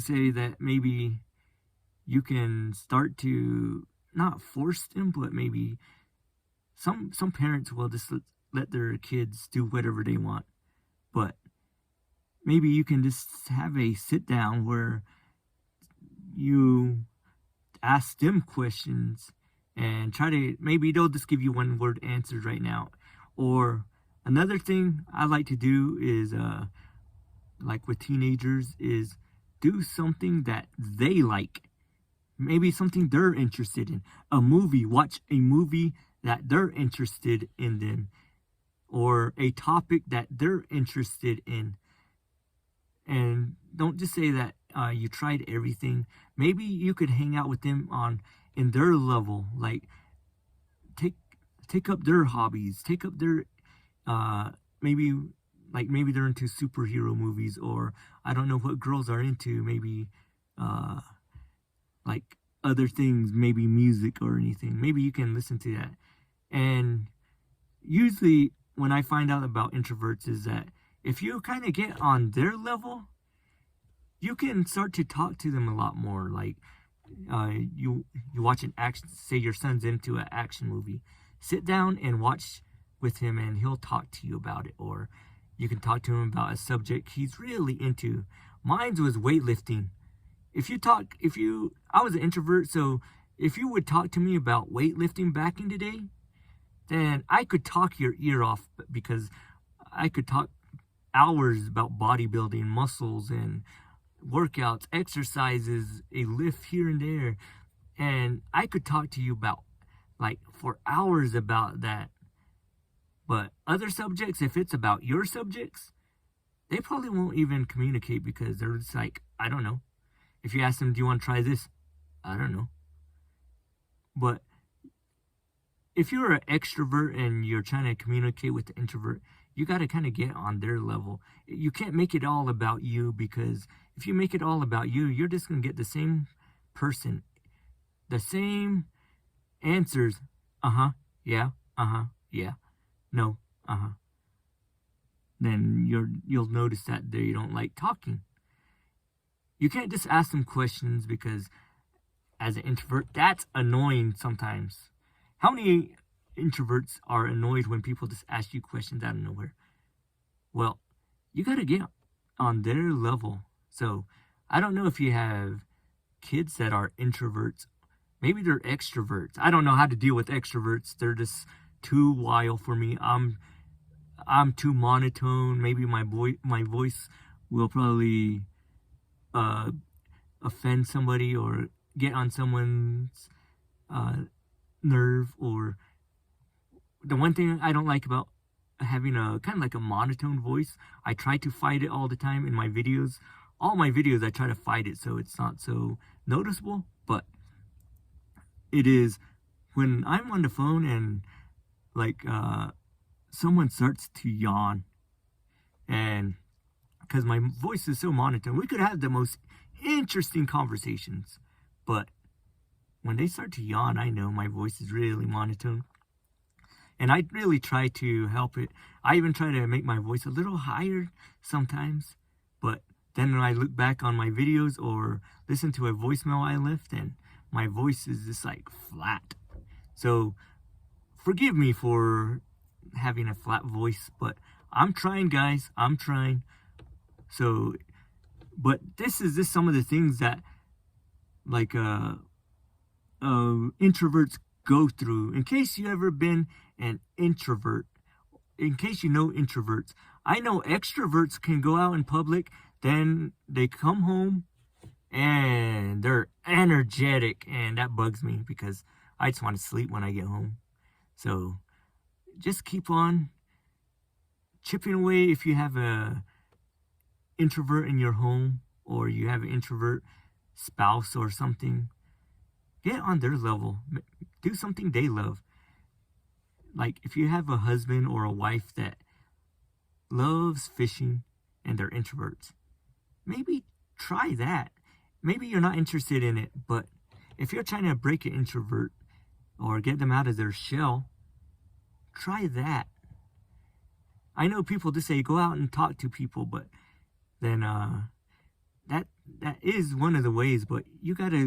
say that maybe you can start to not force them, but maybe some parents will just let their kids do whatever they want. But maybe you can just have a sit down where you ask them questions and try to, maybe they'll just give you one word answers right now. Or another thing I like to do is like with teenagers, is do something that they like. Maybe something they're interested in. A movie, watch a movie that they're interested in them, or a topic that they're interested in. And don't just say that you tried everything. Maybe you could hang out with them on in their level, like take up their hobbies, take up their maybe, like maybe they're into superhero movies, or I don't know what girls are into, maybe like other things, maybe music or anything. Maybe you can listen to that. And usually when I find out about introverts is that if you kind of get on their level, you can start to talk to them a lot more. Like you watch an action, say your son's into an action movie, sit down and watch with him and he'll talk to you about it. Or you can talk to him about a subject he's really into. Mine was weightlifting. I was an introvert, so if you would talk to me about weightlifting back in the day, then I could talk your ear off, because I could talk hours about bodybuilding, muscles, and workouts, exercises, a lift here and there. And I could talk to you about, like, for hours about that. But other subjects, if it's about your subjects, they probably won't even communicate, because they're just like, I don't know. If you ask them, do you want to try this? I don't know. But if you're an extrovert and you're trying to communicate with the introvert, you got to kind of get on their level. You can't make it all about you, because if you make it all about you, you're just going to get the same person, the same answers. Yeah, yeah, no, Then you'll notice that they don't like talking. You can't just ask them questions, because as an introvert, that's annoying sometimes. How many introverts are annoyed when people just ask you questions out of nowhere? Well, you got to get on their level. So I don't know if you have kids that are introverts. Maybe they're extroverts. I don't know how to deal with extroverts. They're just too wild for me. I'm too monotone. Maybe my voice will probably offend somebody or get on someone's nerve. Or the one thing I don't like about having a kind of like a monotone voice, I try to fight it all the time in my videos. All my videos, I try to fight it so it's not so noticeable. But it is when I'm on the phone and like someone starts to yawn, and because my voice is so monotone, we could have the most interesting conversations. But when they start to yawn, I know my voice is really monotone. And I really try to help it. I even try to make my voice a little higher sometimes. But then when I look back on my videos or listen to a voicemail I left, and my voice is just like flat. So forgive me for having a flat voice, but I'm trying, guys. I'm trying. So, but this is just some of the things that like introverts go through. In case you ever been an introvert, in case you know introverts, I know extroverts can go out in public, then they come home and they're energetic, and that bugs me because I just want to sleep when I get home. So just keep on chipping away. If you have a introvert in your home, or you have an introvert spouse or something, get on their level. Do something they love. Like if you have a husband or a wife that loves fishing and they're introverts, maybe try that. Maybe you're not interested in it, but if you're trying to break an introvert or get them out of their shell, try that. I know people just say go out and talk to people, but then that is one of the ways, but you gotta